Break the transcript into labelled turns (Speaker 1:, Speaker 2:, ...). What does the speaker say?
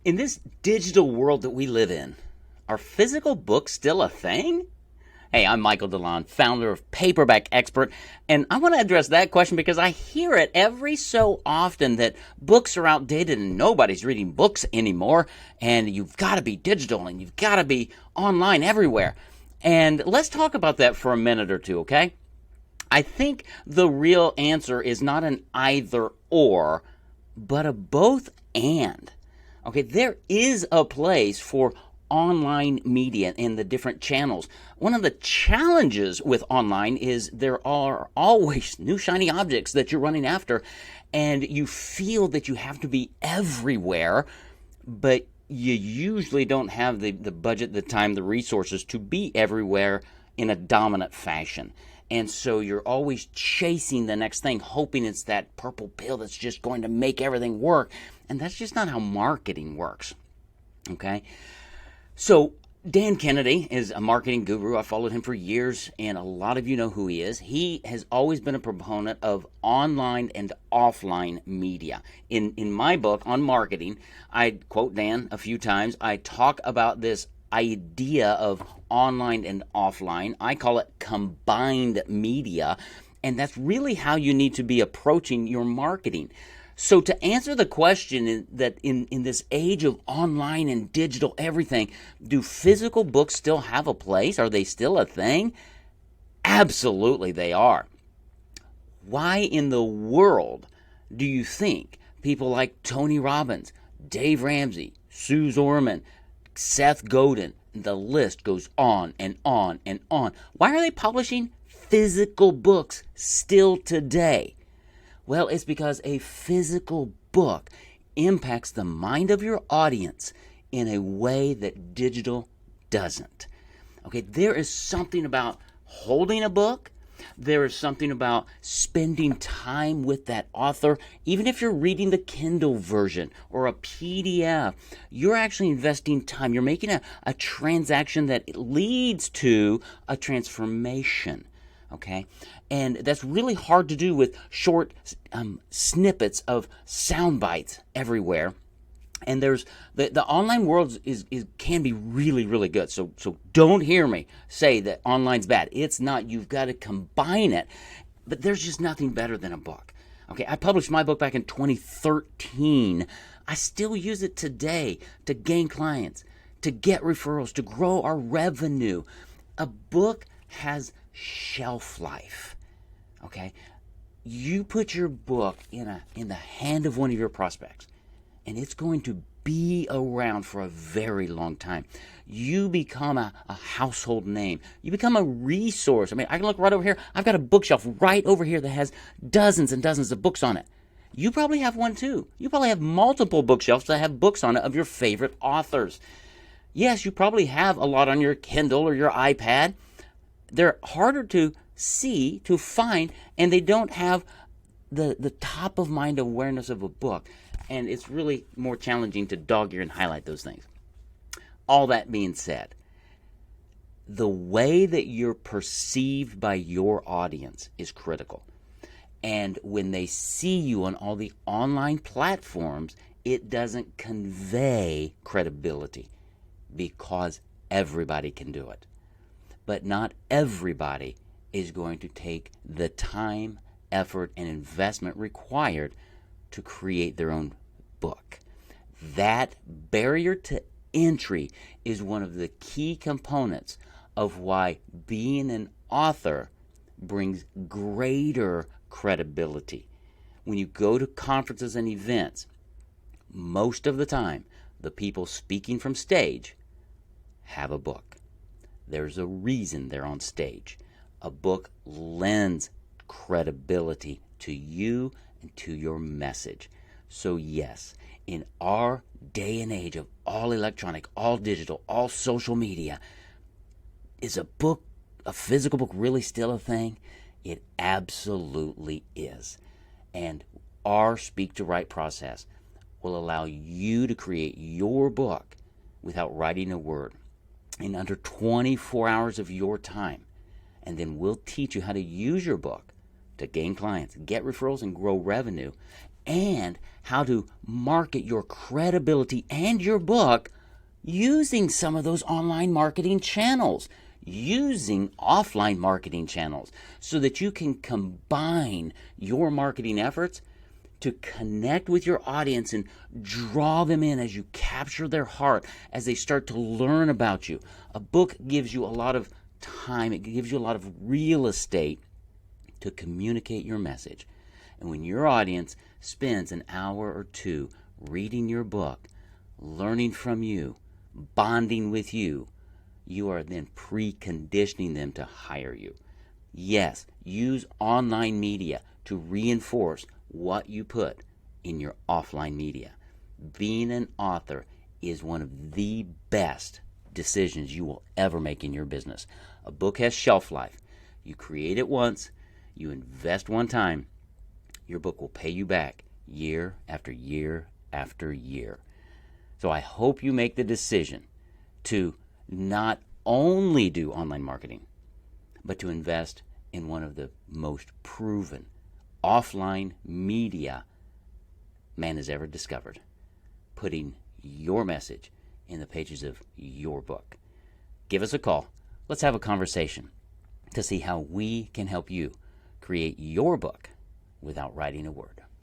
Speaker 1: In this digital world that we live in, are physical books still a thing? Hey, I'm Michael DeLon, founder of Paperback Expert, and I want to address that question because I hear it every so often that books are outdated and nobody's reading books anymore, and you've got to be digital and you've got to be online everywhere. And let's talk about that for a minute or two, okay? I think the real answer is not an either or, but a both and. Okay, there is a place for online media and the different channels. One of the challenges with online is there are always new shiny objects that you're running after, and you feel that you have to be everywhere, but you usually don't have the budget, the time, the resources to be everywhere in a dominant fashion. And so you're always chasing the next thing, hoping it's that purple pill that's just going to make everything work. And that's just not how marketing works. Okay? So Dan Kennedy is a marketing guru. I followed him for years, and a lot of you know who he is. He has always been a proponent of online and offline media. In my book on marketing, I quote Dan a few times. I talk about this idea of online and offline. I call it combined media, and that's really how you need to be approaching your marketing. So to answer the question that in this age of online and digital everything, do physical books still have a place? Are they still a thing? Absolutely they are. Why in the world do you think people like Tony Robbins, Dave Ramsey, Sue Zorman, Seth Godin, the list goes on and on and on. Why are they publishing physical books still today? Well, it's because a physical book impacts the mind of your audience in a way that digital doesn't. Okay, there is something about holding a book. There is something about spending time with that author. Even if you're reading the Kindle version or a PDF, you're actually investing time. You're making a transaction that leads to a transformation. Okay, and that's really hard to do with short snippets of sound bites everywhere. And there's the online world can be really, really good. So don't hear me say that online's bad. It's not. You've got to combine it. But there's just nothing better than a book. Okay, I published my book back in 2013. I still use it today to gain clients, to get referrals, to grow our revenue. A book has shelf life. Okay, you put your book in the hand of one of your prospects, and it's going to be around for a very long time. You become a household name. You become a resource. I mean, I can look right over here. I've got a bookshelf right over here that has dozens and dozens of books on it. You probably have one too. You probably have multiple bookshelves that have books on it of your favorite authors. Yes, you probably have a lot on your Kindle or your iPad. They're harder to see, to find, and they don't have the top of mind awareness of a book. And it's really more challenging to dog ear and highlight those things. All that being said, the way that you're perceived by your audience is critical. And when they see you on all the online platforms, it doesn't convey credibility because everybody can do it. But not everybody is going to take the time, effort, and investment required to create their own book. That barrier to entry is one of the key components of why being an author brings greater credibility. When you go to conferences and events, most of the time, the people speaking from stage have a book. There's a reason they're on stage. A book lends credibility to you and to your message. So yes, in our day and age of all electronic, all digital, all social media, is a physical book really still a thing? It absolutely is. And our Speak to Write process will allow you to create your book without writing a word in under 24 hours of your time. And then we'll teach you how to use your book to gain clients, get referrals, and grow revenue. and how to market your credibility and your book using some of those online marketing channels, using offline marketing channels, so that you can combine your marketing efforts to connect with your audience and draw them in as you capture their heart, as they start to learn about you. A book gives you a lot of time, it gives you a lot of real estate to communicate your message. And when your audience spends an hour or two reading your book, learning from you, bonding with you, you are then preconditioning them to hire you. Yes, use online media to reinforce what you put in your offline media. Being an author is one of the best decisions you will ever make in your business. A book has shelf life. You create it once, you invest one time, your book will pay you back year after year after year. So I hope you make the decision to not only do online marketing, but to invest in one of the most proven offline media man has ever discovered, putting your message in the pages of your book. Give us a call. Let's have a conversation to see how we can help you create your book without writing a word.